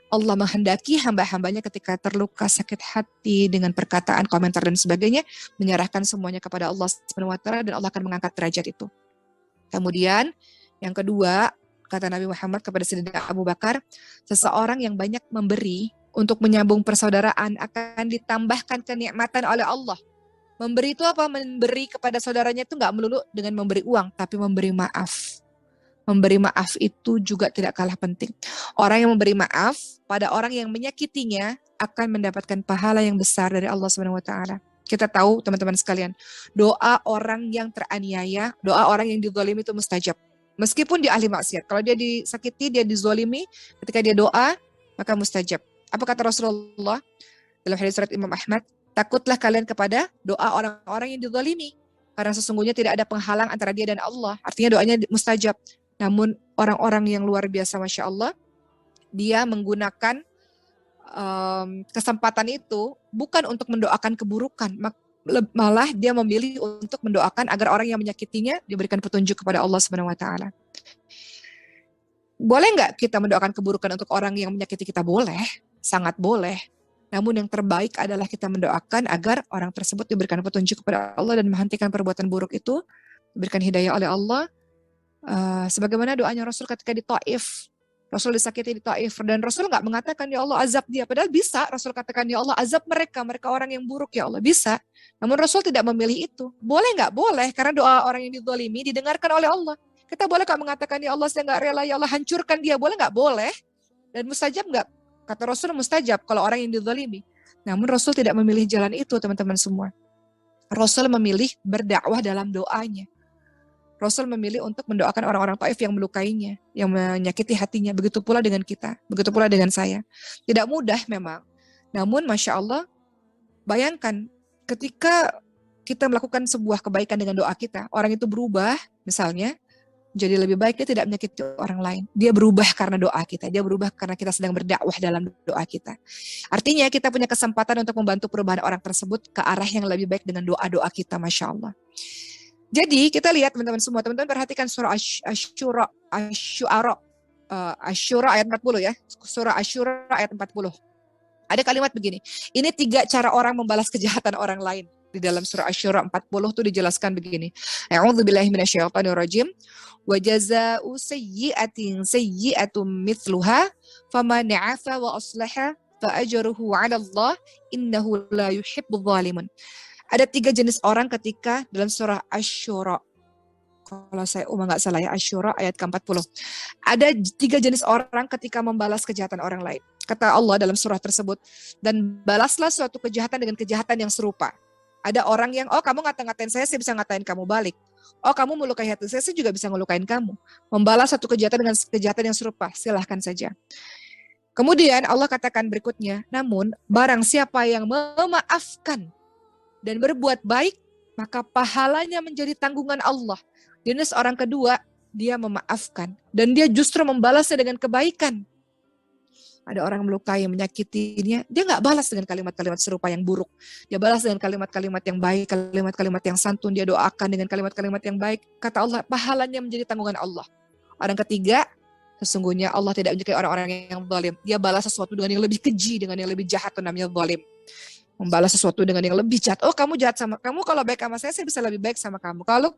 Allah menghendaki hamba-hambanya ketika terluka, sakit hati dengan perkataan, komentar dan sebagainya, menyerahkan semuanya kepada Allah SWT dan Allah akan mengangkat derajat itu. Kemudian yang kedua, kata Nabi Muhammad kepada Sayyidina Abu Bakar, seseorang yang banyak memberi untuk menyambung persaudaraan akan ditambahkan kenikmatan oleh Allah. Memberi itu apa? Memberi kepada saudaranya itu nggak melulu dengan memberi uang, tapi memberi maaf. Memberi maaf itu juga tidak kalah penting. Orang yang memberi maaf pada orang yang menyakitinya akan mendapatkan pahala yang besar dari Allah SWT. Kita tahu teman-teman sekalian, doa orang yang teraniaya, doa orang yang dizalimi itu mustajab. Meskipun dia ahli maksiat, kalau dia disakiti, dia dizalimi, ketika dia doa, maka mustajab. Apa kata Rasulullah dalam hadis surat Imam Ahmad? Takutlah kalian kepada doa orang-orang yang dizalimi, karena sesungguhnya tidak ada penghalang antara dia dan Allah. Artinya doanya mustajab. Namun orang-orang yang luar biasa, Masya Allah, dia menggunakan kesempatan itu bukan untuk mendoakan keburukan, malah dia memilih untuk mendoakan agar orang yang menyakitinya diberikan petunjuk kepada Allah SWT. Boleh nggak kita mendoakan keburukan untuk orang yang menyakiti kita? Boleh, sangat boleh. Namun yang terbaik adalah kita mendoakan agar orang tersebut diberikan petunjuk kepada Allah dan menghentikan perbuatan buruk itu, diberikan hidayah oleh Allah. Sebagaimana doanya Rasul ketika di Taif, Rasul disakiti di Taif dan Rasul nggak mengatakan ya Allah azab dia, padahal bisa Rasul katakan ya Allah azab mereka orang yang buruk ya Allah, bisa. Namun Rasul tidak memilih itu. Boleh nggak? Boleh, karena doa orang yang dizalimi didengarkan oleh Allah. Kita boleh nggak mengatakan ya Allah saya nggak rela ya Allah hancurkan dia, boleh nggak? Boleh. Dan mustajab nggak? Kata Rasul mustajab kalau orang yang dizalimi. Namun Rasul tidak memilih jalan itu, teman-teman semua. Rasul memilih berdakwah dalam doanya. Rasul memilih untuk mendoakan orang-orang Taif yang melukainya, yang menyakiti hatinya. Begitu pula dengan kita, begitu pula dengan saya. Tidak mudah memang. Namun Masya Allah, bayangkan ketika kita melakukan sebuah kebaikan dengan doa kita, orang itu berubah misalnya, jadi lebih baik dia tidak menyakiti orang lain. Dia berubah karena doa kita, dia berubah karena kita sedang berdakwah dalam doa kita. Artinya kita punya kesempatan untuk membantu perubahan orang tersebut ke arah yang lebih baik dengan doa-doa kita, Masya Allah. Jadi kita lihat teman-teman semua, teman-teman perhatikan surah Asy-Syu'ara ayat 40 ya. Surah Asy-Syu'ara ayat 40. Ada kalimat begini, ini 3 cara orang membalas kejahatan orang lain. Di dalam surah Asy-Syu'ara 40 itu dijelaskan begini. A'udzubillahi minasyaitonirrajim. Wa jazaa'u sayyi'atin sayyi'atum mithluha faman 'afa wa aslaha fa ajruhu 'ala Allah innahu la yuhibbudz zalimin. Ada 3 jenis orang ketika dalam surah Asy-Syu'ara. Kalau saya nggak salah ya, Asy-Syu'ara ayat ke-40. Ada 3 jenis orang ketika membalas kejahatan orang lain. Kata Allah dalam surah tersebut, dan balaslah suatu kejahatan dengan kejahatan yang serupa. Ada orang yang, oh kamu ngata-ngatain saya bisa ngatain kamu balik. Oh kamu melukai hati saya juga bisa ngelukain kamu. Membalas satu kejahatan dengan kejahatan yang serupa, silahkan saja. Kemudian Allah katakan berikutnya, namun barang siapa yang memaafkan dan berbuat baik, maka pahalanya menjadi tanggungan Allah. Jenis orang kedua, dia memaafkan. Dan dia justru membalasnya dengan kebaikan. Ada orang melukai, menyakitinya, dia nggak balas dengan kalimat-kalimat serupa yang buruk. Dia balas dengan kalimat-kalimat yang baik, kalimat-kalimat yang santun, dia doakan dengan kalimat-kalimat yang baik. Kata Allah, pahalanya menjadi tanggungan Allah. Orang ketiga, sesungguhnya Allah tidak menyukai orang-orang yang zalim. Dia balas sesuatu dengan yang lebih keji, dengan yang lebih jahat, itu namanya zalim. Membalas sesuatu dengan yang lebih jahat. Oh, kamu jahat sama kamu, kalau baik sama saya bisa lebih baik sama kamu. Kalau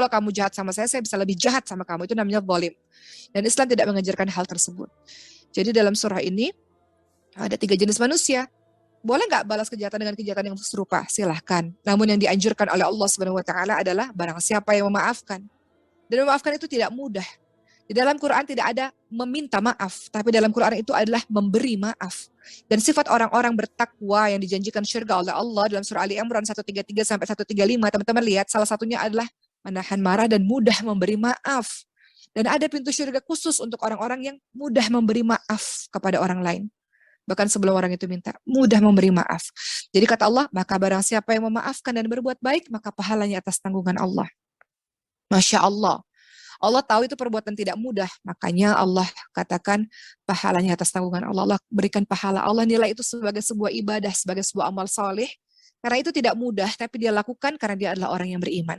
kamu jahat sama saya bisa lebih jahat sama kamu. Itu namanya zalim. Dan Islam tidak mengajarkan hal tersebut. Jadi dalam surah ini ada 3 jenis manusia. Boleh nggak balas kejahatan dengan kejahatan yang serupa? Silahkan. Namun yang dianjurkan oleh Allah Subhanahu Wa Taala adalah barang siapa yang memaafkan. Dan memaafkan itu tidak mudah. Di dalam Quran tidak ada meminta maaf, tapi dalam Quran itu adalah memberi maaf. Dan sifat orang-orang bertakwa yang dijanjikan syurga oleh Allah dalam surah Ali Imran 133 sampai 135, teman-teman lihat, salah satunya adalah menahan marah dan mudah memberi maaf. Dan ada pintu syurga khusus untuk orang-orang yang mudah memberi maaf kepada orang lain. Bahkan sebelum orang itu minta, mudah memberi maaf. Jadi kata Allah, maka barang siapa yang memaafkan dan berbuat baik, maka pahalanya atas tanggungan Allah. Masya Allah. Allah tahu itu perbuatan tidak mudah. Makanya Allah katakan pahalanya atas tanggungan Allah. Allah berikan pahala. Allah nilai itu sebagai sebuah ibadah, sebagai sebuah amal soleh. Karena itu tidak mudah, tapi dia lakukan karena dia adalah orang yang beriman.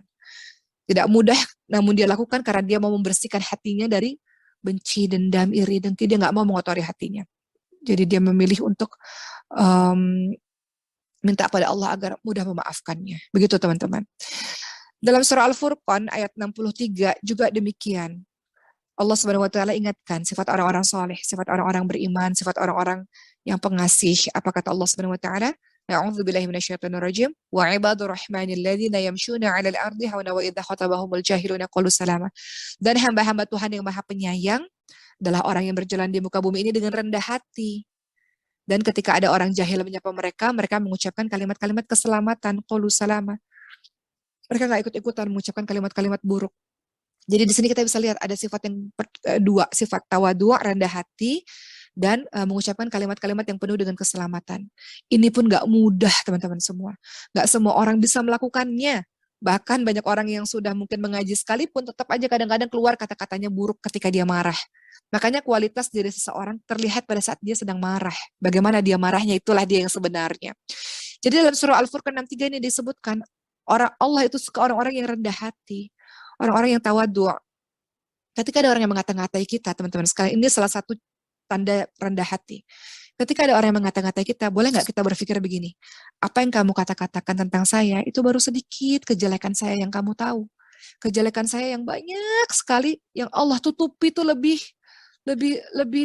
Tidak mudah, namun dia lakukan karena dia mau membersihkan hatinya dari benci, dendam, iri, dengki. Dia nggak mau mengotori hatinya. Jadi dia memilih untuk minta pada Allah agar mudah memaafkannya. Begitu teman-teman. Dalam surah Al-Furqan ayat 63 juga demikian. Allah Subhanahu wa taala ingatkan sifat orang-orang soleh, sifat orang-orang beriman, sifat orang-orang yang pengasih. Apa kata Allah Subhanahu wa taala? A'udzubillahi minasyaitonirrajim. Wa ibadur rahmanil ladzina yamshuna 'alal ardi hauna wa idza khatabahumul jahiluna qalu salama. Dan hamba-hamba Tuhan yang Maha Penyayang adalah orang yang berjalan di muka bumi ini dengan rendah hati. Dan ketika ada orang jahil menyapa mereka, mereka mengucapkan kalimat-kalimat keselamatan, qalu salama. Mereka nggak ikut-ikutan mengucapkan kalimat-kalimat buruk. Jadi di sini kita bisa lihat ada sifat yang dua, sifat tawadhu, rendah hati, dan mengucapkan kalimat-kalimat yang penuh dengan keselamatan. Ini pun nggak mudah teman-teman semua. Nggak semua orang bisa melakukannya. Bahkan banyak orang yang sudah mungkin mengaji sekalipun tetap aja kadang-kadang keluar kata-katanya buruk ketika dia marah. Makanya kualitas diri seseorang terlihat pada saat dia sedang marah. Bagaimana dia marahnya, itulah dia yang sebenarnya. Jadi dalam surah Al-Furqan 63 ini disebutkan orang Allah itu suka orang-orang yang rendah hati, orang-orang yang tawadhu. Ketika ada orang yang mengata-ngatai kita, teman-teman sekalian, ini salah satu tanda rendah hati. Ketika ada orang yang mengata-ngatai kita, boleh nggak kita berpikir begini, apa yang kamu kata-katakan tentang saya, itu baru sedikit kejelekan saya yang kamu tahu. Kejelekan saya yang banyak sekali, yang Allah tutupi itu lebih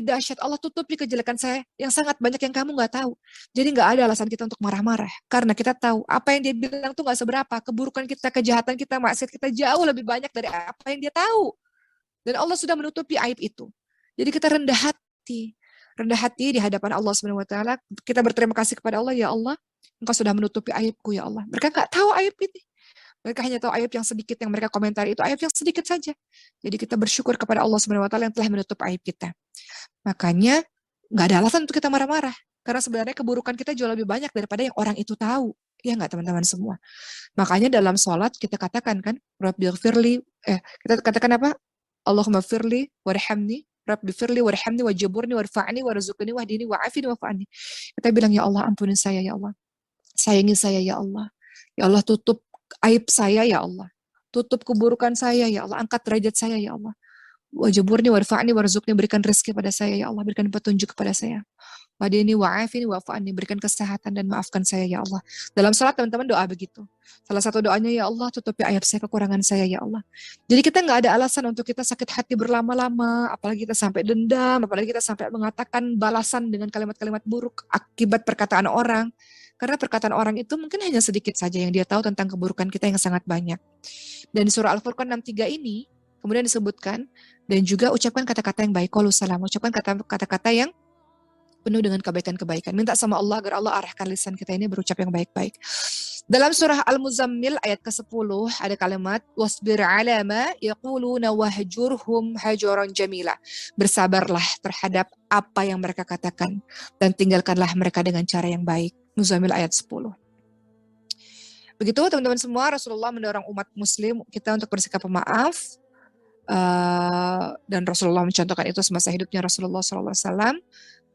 dahsyat. Allah tutupi kejelekan saya yang sangat banyak yang kamu nggak tahu. Jadi nggak ada alasan kita untuk marah-marah. Karena kita tahu apa yang dia bilang tuh nggak seberapa. Keburukan kita, kejahatan kita, maksiat kita jauh lebih banyak dari apa yang dia tahu. Dan Allah sudah menutupi aib itu. Jadi kita rendah hati. Rendah hati di hadapan Allah Subhanahu wa taala. Kita berterima kasih kepada Allah, ya Allah, Engkau sudah menutupi aibku, ya Allah. Mereka nggak tahu aib ini. Mereka hanya tahu aib yang sedikit yang mereka komentari, itu aib yang sedikit saja. Jadi kita bersyukur kepada Allah Subhanahu wa taala yang telah menutup aib kita. Makanya nggak ada alasan untuk kita marah-marah. Karena sebenarnya keburukan kita jauh lebih banyak daripada yang orang itu tahu. Ya nggak teman-teman semua. Makanya dalam sholat kita katakan kan, Rabbighfirli, kita katakan apa? Allahumma firli warhamni, Rabbi firli warhamni wajiburni warfa'ni warzuqni wahdini wa'afini wa'fa'ni. Kita bilang, ya Allah ampunin saya ya Allah. Sayangi saya ya Allah. Ya Allah tutup aib saya ya Allah. Tutup keburukan saya ya Allah. Angkat derajat saya ya Allah. Wajiburni warfa'ni warzuqni, berikan rezeki pada saya ya Allah. Berikan petunjuk kepada saya. Wahdini wa'afini wa'fa'ni, berikan kesehatan dan maafkan saya ya Allah. Dalam salat teman-teman doa begitu. Salah satu doanya, ya Allah tutupi aib saya, kekurangan saya ya Allah. Jadi kita nggak ada alasan untuk kita sakit hati berlama-lama, apalagi kita sampai dendam, apalagi kita sampai mengatakan balasan dengan kalimat-kalimat buruk akibat perkataan orang. Karena perkataan orang itu mungkin hanya sedikit saja yang dia tahu tentang keburukan kita yang sangat banyak. Dan di surah Al-Furqan 63 ini kemudian disebutkan, dan juga ucapkan kata-kata yang baik, qalu salam, ucapkan kata-kata yang penuh dengan kebaikan-kebaikan. Minta sama Allah agar Allah arahkan lisan kita ini berucap yang baik-baik. Dalam surah Al-Muzammil ayat ke-10 ada kalimat wasbir 'ala ma yaquluna wahjurhum hajaran jamila. Bersabarlah terhadap apa yang mereka katakan dan tinggalkanlah mereka dengan cara yang baik. Muzammil ayat 10. Begitu teman-teman semua, Rasulullah mendorong umat muslim kita untuk bersikap pemaaf, Dan Rasulullah mencontohkan itu semasa hidupnya Rasulullah SAW.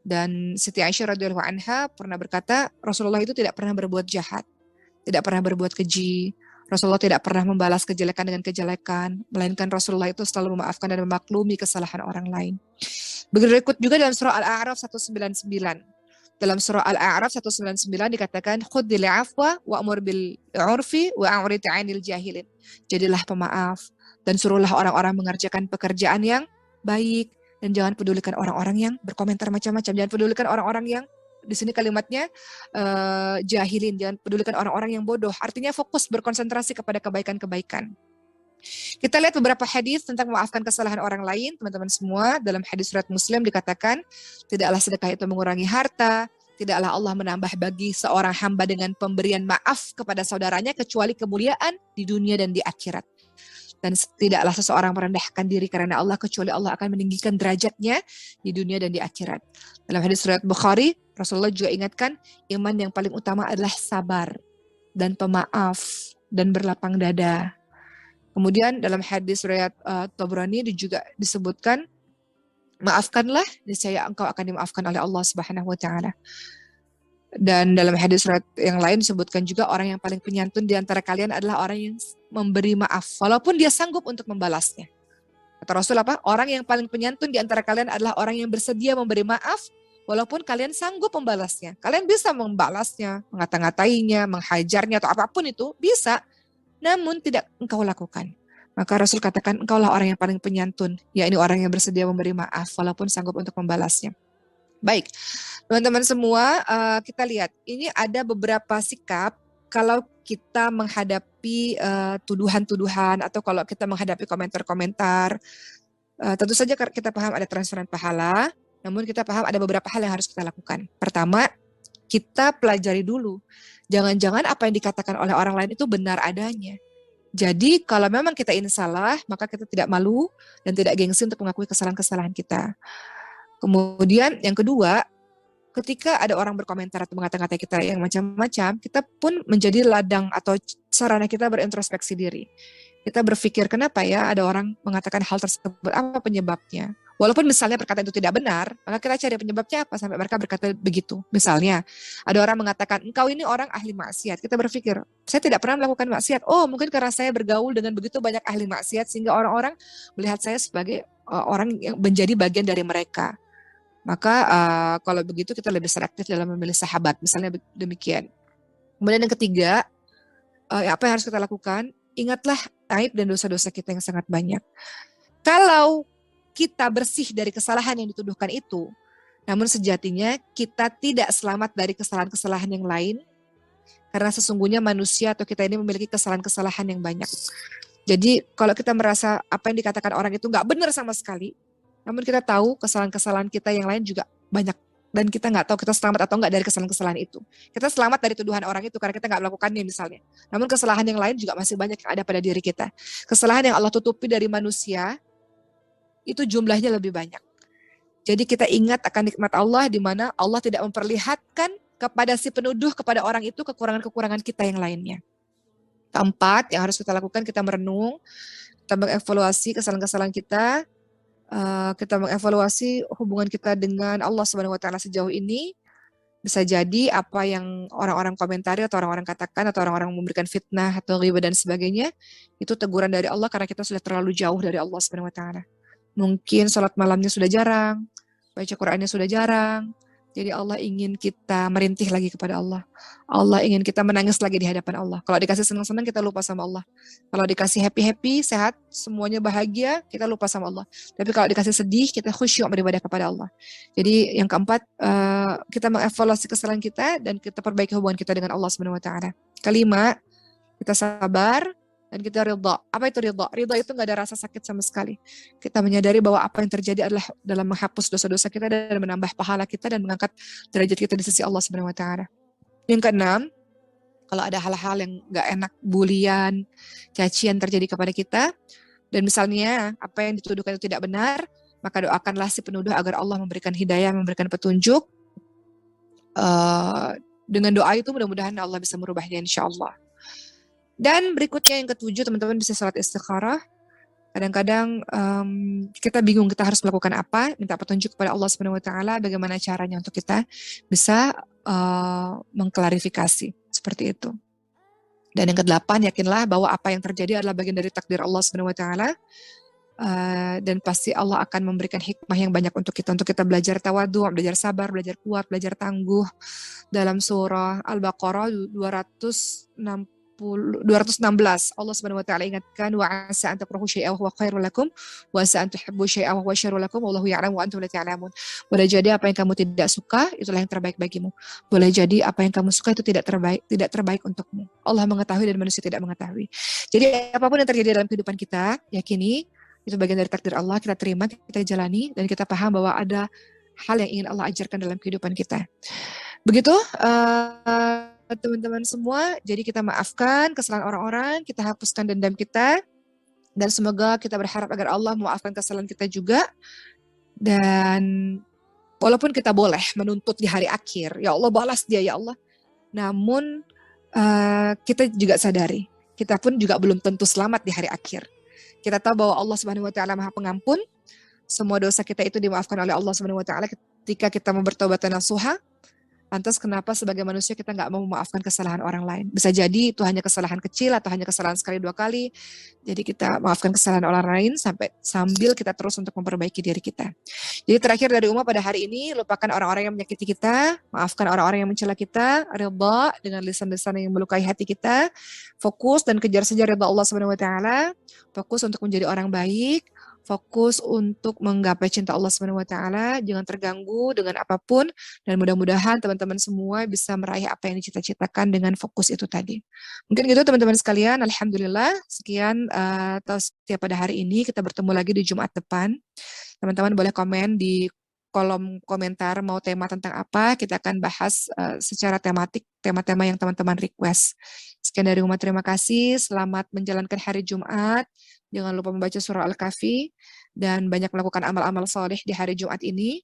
Dan Siti Aisyah radhiyallahu anha pernah berkata, Rasulullah itu tidak pernah berbuat jahat, tidak pernah berbuat keji. Rasulullah tidak pernah membalas kejelekan dengan kejelekan, melainkan Rasulullah itu selalu memaafkan dan memaklumi kesalahan orang lain. Berikut juga dalam surah Al-A'raf 199. Dalam surah Al-A'raf 199 dikatakan, Khudhil afwa wa'mur bil urfi wa'rid 'anil jahilin. Jadilah pemaaf dan suruhlah orang-orang mengerjakan pekerjaan yang baik, dan jangan pedulikan orang-orang yang berkomentar macam-macam. Jangan pedulikan orang-orang yang, di sini kalimatnya jahilin, jangan pedulikan orang-orang yang bodoh. Artinya fokus berkonsentrasi kepada kebaikan-kebaikan. Kita lihat beberapa hadis tentang memaafkan kesalahan orang lain, teman-teman semua. Dalam hadis riwayat Muslim dikatakan, tidaklah sedekah itu mengurangi harta, tidaklah Allah menambah bagi seorang hamba dengan pemberian maaf kepada saudaranya kecuali kemuliaan di dunia dan di akhirat. Dan tidaklah seseorang merendahkan diri karena Allah kecuali Allah akan meninggikan derajatnya di dunia dan di akhirat. Dalam hadis riwayat Bukhari, Rasulullah juga ingatkan, iman yang paling utama adalah sabar dan pemaaf dan berlapang dada. Kemudian dalam hadis riwayat Tabrani juga disebutkan, maafkanlah, niscaya engkau akan dimaafkan oleh Allah Subhanahu wa taala. Dan dalam hadis riwayat yang lain disebutkan juga, orang yang paling penyantun di antara kalian adalah orang yang memberi maaf walaupun dia sanggup untuk membalasnya. Kata Rasul apa? Orang yang paling penyantun di antara kalian adalah orang yang bersedia memberi maaf walaupun kalian sanggup membalasnya. Kalian bisa membalasnya, mengata-ngatainya, menghajarnya atau apapun itu, bisa. Namun tidak engkau lakukan. Maka Rasul katakan, engkaulah orang yang paling penyantun, yakni orang yang bersedia memberi maaf walaupun sanggup untuk membalasnya. Baik, teman-teman semua, kita lihat ini ada beberapa sikap kalau kita menghadapi tuduhan-tuduhan atau kalau kita menghadapi komentar-komentar. Tentu saja kita paham ada transferan pahala, namun kita paham ada beberapa hal yang harus kita lakukan. Pertama, kita pelajari dulu. Jangan-jangan apa yang dikatakan oleh orang lain itu benar adanya. Jadi kalau memang kita ini salah, maka kita tidak malu dan tidak gengsi untuk mengakui kesalahan-kesalahan kita. Kemudian yang kedua, ketika ada orang berkomentar atau mengata-ngatai kita yang macam-macam, kita pun menjadi ladang atau sarana kita berintrospeksi diri. Kita berpikir, kenapa ya ada orang mengatakan hal tersebut, apa penyebabnya? Walaupun misalnya perkataan itu tidak benar, maka kita cari penyebabnya apa sampai mereka berkata begitu. Misalnya, ada orang mengatakan, engkau ini orang ahli maksiat. Kita berpikir, saya tidak pernah melakukan maksiat. Oh, mungkin karena saya bergaul dengan begitu banyak ahli maksiat, sehingga orang-orang melihat saya sebagai orang yang menjadi bagian dari mereka. Maka kalau begitu kita lebih selektif dalam memilih sahabat, misalnya demikian. Kemudian yang ketiga, apa yang harus kita lakukan? Ingatlah aib dan dosa-dosa kita yang sangat banyak. Kalau kita bersih dari kesalahan yang dituduhkan itu, namun sejatinya kita tidak selamat dari kesalahan-kesalahan yang lain, karena sesungguhnya manusia atau kita ini memiliki kesalahan-kesalahan yang banyak. Jadi kalau kita merasa apa yang dikatakan orang itu nggak benar sama sekali, namun kita tahu kesalahan-kesalahan kita yang lain juga banyak, dan kita nggak tahu kita selamat atau nggak dari kesalahan-kesalahan itu. Kita selamat dari tuduhan orang itu karena kita nggak melakukannya misalnya. Namun kesalahan yang lain juga masih banyak yang ada pada diri kita. Kesalahan yang Allah tutupi dari manusia, itu jumlahnya lebih banyak. Jadi kita ingat akan nikmat Allah di mana Allah tidak memperlihatkan kepada si penuduh, kepada orang itu kekurangan-kekurangan kita yang lainnya. Keempat, yang harus kita lakukan, kita merenung, kita mengevaluasi kesalahan-kesalahan kita, kita mengevaluasi hubungan kita dengan Allah Subhanahu wa taala sejauh ini. Bisa jadi apa yang orang-orang komentari atau orang-orang katakan atau orang-orang memberikan fitnah atau ghibah dan sebagainya, itu teguran dari Allah karena kita sudah terlalu jauh dari Allah Subhanahu wa taala. Mungkin sholat malamnya sudah jarang, baca Qur'annya sudah jarang. Jadi Allah ingin kita merintih lagi kepada Allah. Allah ingin kita menangis lagi di hadapan Allah. Kalau dikasih senang-senang, kita lupa sama Allah. Kalau dikasih happy-happy, sehat, semuanya bahagia, kita lupa sama Allah. Tapi kalau dikasih sedih, kita khusyuk beribadah kepada Allah. Jadi yang keempat, kita mengevaluasi kesalahan kita dan kita perbaiki hubungan kita dengan Allah Subhanahu wa taala. Kelima, kita sabar dan kita ridha. Apa itu ridha? Ridha itu nggak ada rasa sakit sama sekali. Kita menyadari bahwa apa yang terjadi adalah dalam menghapus dosa-dosa kita dan menambah pahala kita dan mengangkat derajat kita di sisi Allah Subhanahu wa taala. Yang keenam, kalau ada hal-hal yang nggak enak, bulian, cacian terjadi kepada kita, dan misalnya apa yang dituduhkan itu tidak benar, maka doakanlah si penuduh agar Allah memberikan hidayah, memberikan petunjuk. Dengan doa itu mudah-mudahan Allah bisa merubahnya insya Allah. Dan berikutnya yang ketujuh, teman-teman bisa salat istikharah. Kadang-kadang kita bingung kita harus melakukan apa, minta petunjuk kepada Allah Subhanahu wa taala bagaimana caranya untuk kita bisa mengklarifikasi seperti itu. Dan yang kedelapan, yakinlah bahwa apa yang terjadi adalah bagian dari takdir Allah Subhanahu wa taala. Dan pasti Allah akan memberikan hikmah yang banyak untuk kita belajar tawadhu, belajar sabar, belajar kuat, belajar tangguh. Dalam surah Al-Baqarah 216 Allah Subhanahu wa taala ingatkan, wa asa an takrahu syai'an wa huwa khairul lakum wa asa an tuhibbu syai'an wa huwa syarrul lakum wallahu ya'lamu wa antum la ta'lamun. Boleh jadi apa yang kamu tidak suka itulah yang terbaik bagimu. Boleh jadi apa yang kamu suka itu tidak terbaik untukmu. Allah mengetahui dan manusia tidak mengetahui. Jadi apapun yang terjadi dalam kehidupan kita, yakini itu bagian dari takdir Allah, kita terima, kita jalani, dan kita paham bahwa ada hal yang ingin Allah ajarkan dalam kehidupan kita. Begitu teman-teman semua, jadi kita maafkan kesalahan orang-orang, kita hapuskan dendam kita, dan semoga kita berharap agar Allah memaafkan kesalahan kita juga. Dan walaupun kita boleh menuntut di hari akhir, ya Allah balas dia ya Allah, namun kita juga sadari, kita pun juga belum tentu selamat di hari akhir. Kita tahu bahwa Allah Subhanahu wa taala Maha Pengampun, semua dosa kita itu dimaafkan oleh Allah Subhanahu wa taala ketika kita mau bertobat dan nasuha. Lantas kenapa sebagai manusia kita nggak mau memaafkan kesalahan orang lain? Bisa jadi itu hanya kesalahan kecil atau hanya kesalahan sekali dua kali. Jadi kita maafkan kesalahan orang lain sambil kita terus untuk memperbaiki diri kita. Jadi terakhir dari Uma pada hari ini, lupakan orang-orang yang menyakiti kita, maafkan orang-orang yang mencela kita, ridha dengan lisan-lisan yang melukai hati kita, fokus dan kejar saja ridha Allah Subhanahu wa taala, fokus untuk menjadi orang baik, fokus untuk menggapai cinta Allah Subhanahu wa taala, jangan terganggu dengan apapun, dan mudah-mudahan teman-teman semua bisa meraih apa yang dicita-citakan dengan fokus itu tadi. Mungkin gitu teman-teman sekalian, alhamdulillah sekian tausiah pada hari ini, kita bertemu lagi di Jumat depan. Teman-teman boleh komen di kolom komentar mau tema tentang apa, kita akan bahas secara tematik, tema-tema yang teman-teman request. Sekian dari Uma, terima kasih, selamat menjalankan hari Jumat, jangan lupa membaca surah Al-Kahfi, dan banyak melakukan amal-amal soleh di hari Jumat ini,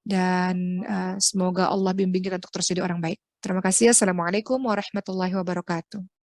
dan semoga Allah bimbing kita untuk terus jadi orang baik. Terima kasih, Assalamualaikum warahmatullahi wabarakatuh.